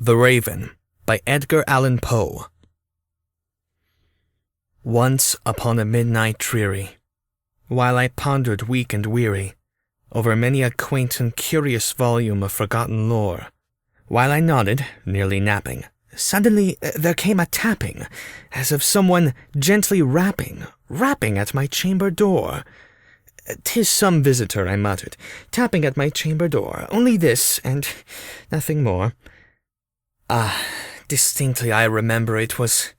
The Raven by Edgar Allen Poe. Once upon a midnight dreary, while I pondered weak and weary over many a quaint and curious volume of forgotten lore, while I nodded, nearly napping, suddenly there came a tapping, as of someone gently rapping at my chamber door. "'Tis some visitor," I muttered, "tapping at my chamber door, only this, and nothing more." Distinctly I remember it was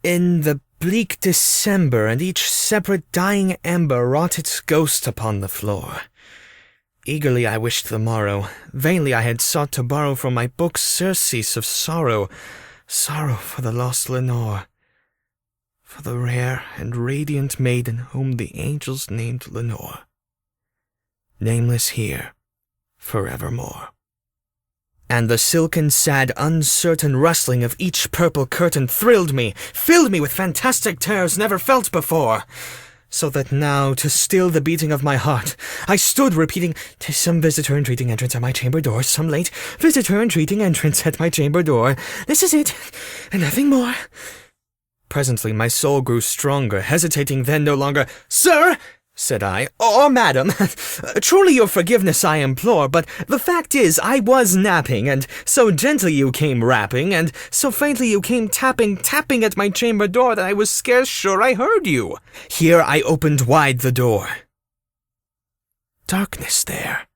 in the bleak December, and each separate dying ember wrought its ghost upon the floor. Eagerly I wished the morrow, vainly I had sought to borrow from my book surcease of sorrow for the lost Lenore, for the rare and radiant maiden whom the angels named Lenore, nameless here forevermore. And the silken, sad, uncertain rustling of each purple curtain thrilled me, filled me with fantastic terrors never felt before, so that now, to still the beating of my heart, I stood repeating, "'Tis some visitor entreating entrance at my chamber door, some late visitor entreating entrance at my chamber door. This is it, and nothing more." Presently my soul grew stronger, hesitating then no longer. "Sir," said I, "or madam, truly your forgiveness I implore, but the fact is I was napping, and so gently you came rapping, and so faintly you came tapping at my chamber door that I was scarce sure I heard you." Here I opened wide the door. Darkness there,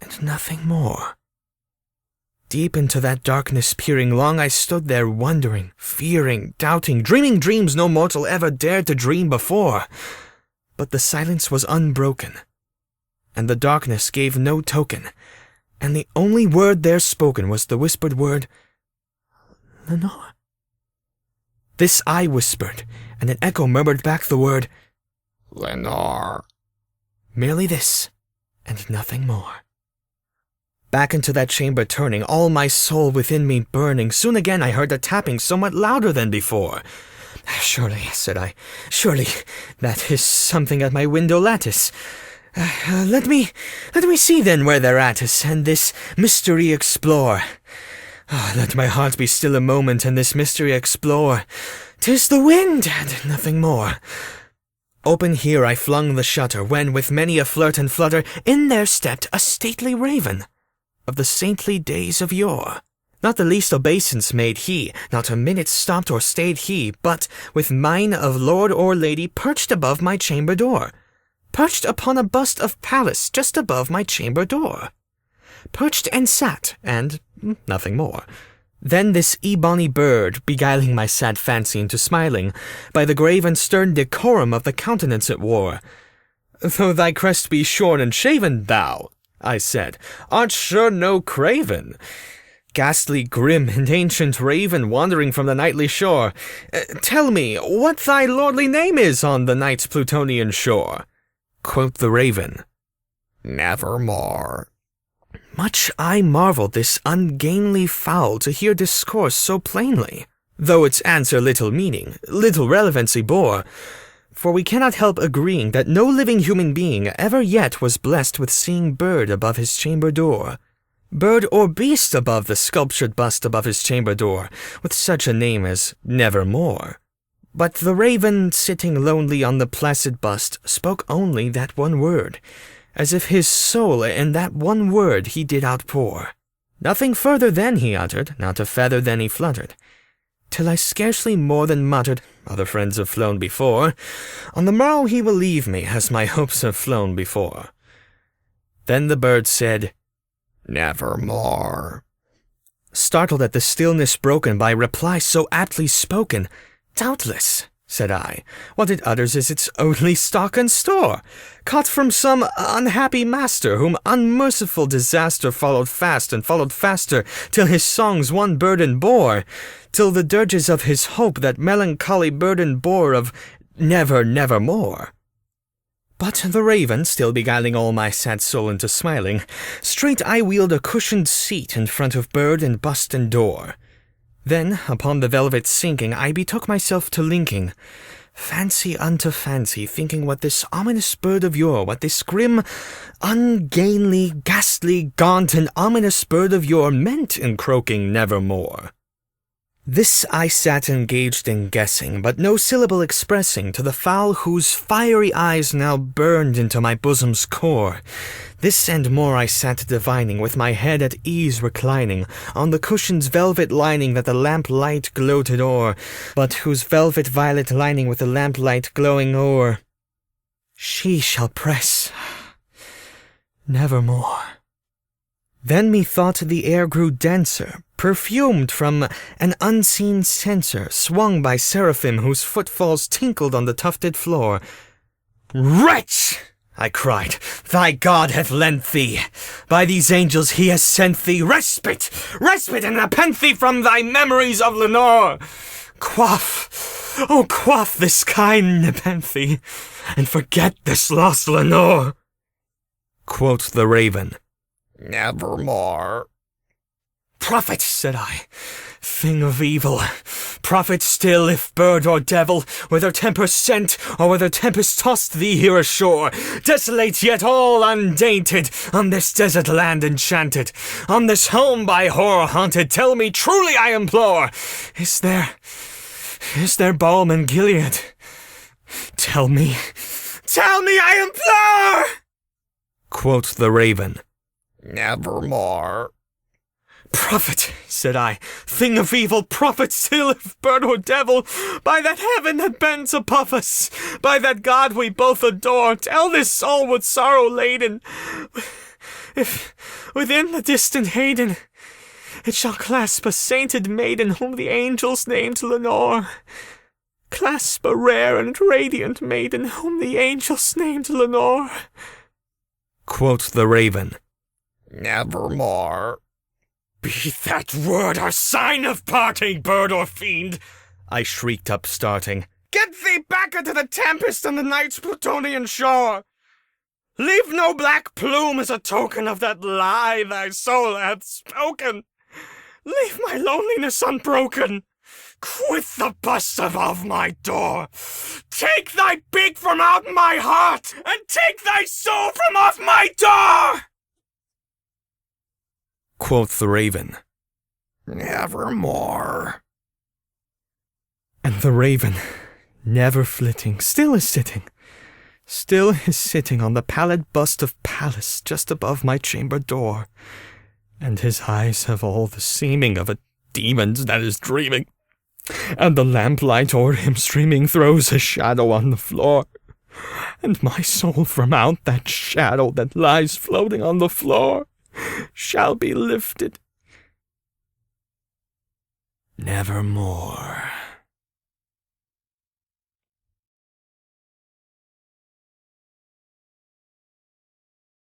and nothing more. Deep into that darkness peering, long I stood there wondering, fearing, doubting, dreaming dreams no mortal ever dared to dream before. But the silence was unbroken, and the darkness gave no token, and the only word there spoken was the whispered word, "Lenore." This I whispered, and an echo murmured back the word, "Lenore." Merely this, and nothing more. Back into that chamber turning, all my soul within me burning, soon again I heard the tapping somewhat louder than before. "Surely," said I, "surely that is something at my window lattice. Let me see then where they're at us, and this mystery explore. Let my heart be still a moment, and this mystery explore. 'Tis the wind, and nothing more." Open here I flung the shutter, when with many a flirt and flutter, in there stepped a stately raven, of the saintly days of yore. Not the least obeisance made he, not a minute stopped or stayed he, but, with mien of lord or lady, perched above my chamber door. Perched upon a bust of Pallas just above my chamber door. Perched and sat, and nothing more. Then this ebony bird, beguiling my sad fancy into smiling, by the grave and stern decorum of the countenance it wore. "Though thy crest be shorn and shaven, thou," I said, "art sure no craven. Ghastly, grim, and ancient raven wandering from the nightly shore, tell me what thy lordly name is on the night's Plutonian shore." Quoth the raven, "Nevermore." Much I marveled this ungainly fowl to hear discourse so plainly, though its answer little meaning, little relevancy bore. For we cannot help agreeing that no living human being ever yet was blessed with seeing bird above his chamber door. Bird or beast above the sculptured bust above his chamber door, with such a name as Nevermore. But the raven, sitting lonely on the placid bust, spoke only that one word, as if his soul in that one word he did outpour. Nothing further then he uttered, not a feather then he fluttered, till I scarcely more than muttered, "Other friends have flown before. On the morrow he will leave me, as my hopes have flown before." Then the bird said, "Nevermore." Startled at the stillness broken by reply so aptly spoken, "Doubtless," said I, "what it utters is its only stock and store, caught from some unhappy master, whom unmerciful disaster followed fast and followed faster, till his songs one burden bore, till the dirges of his hope that melancholy burden bore of nevermore." But the raven, still beguiling all my sad soul into smiling, straight I wheeled a cushioned seat in front of bird and bust and door. Then, upon the velvet sinking, I betook myself to linking, Fancy unto fancy, thinking what this ominous bird of yore, what this grim, ungainly, ghastly, gaunt, and ominous bird of yore meant in croaking nevermore. This I sat engaged in guessing, but no syllable expressing to the fowl whose fiery eyes now burned into my bosom's core. This and more I sat divining, with my head at ease reclining, on the cushion's velvet lining that the lamplight gloated o'er, but whose velvet violet lining with the lamplight glowing o'er. She shall press nevermore. Then methought the air grew denser, perfumed from an unseen censer, swung by seraphim whose footfalls tinkled on the tufted floor. "Wretch!" I cried, "thy God hath lent thee. By these angels he has sent thee respite, and nepenthe from thy memories of Lenore. Quaff this kind nepenthe, and forget this lost Lenore." Quoth the raven, "Nevermore." "Prophet," said I, "thing of evil, prophet still, if bird or devil, whether tempest sent, or whether tempest tossed thee here ashore, desolate yet all undainted, on this desert land enchanted, on this home by horror haunted, tell me truly, I implore, is there balm in Gilead? Tell me, I implore!" Quoth the raven, "Nevermore." "Prophet," said I, "thing of evil, prophet still, if bird or devil, by that heaven that bends above us, by that God we both adore, tell this soul with sorrow laden, if within the distant Hayden it shall clasp a sainted maiden whom the angels named Lenore. Clasp a rare and radiant maiden whom the angels named Lenore." Quoth the raven, "Nevermore." "Be that word our sign of parting, bird or fiend!" I shrieked up, starting. "Get thee back into the tempest and the night's Plutonian shore! Leave no black plume as a token of that lie thy soul hath spoken! Leave my loneliness unbroken! Quit the bust above my door! Take thy beak from out my heart, and take thy soul from off my door!" Quoth the raven, "Nevermore." And the raven, never flitting, still is sitting on the pallid bust of Pallas just above my chamber door, and his eyes have all the seeming of a demon's that is dreaming, and the lamplight o'er him streaming throws a shadow on the floor, and my soul from out that shadow that lies floating on the floor shall be lifted nevermore.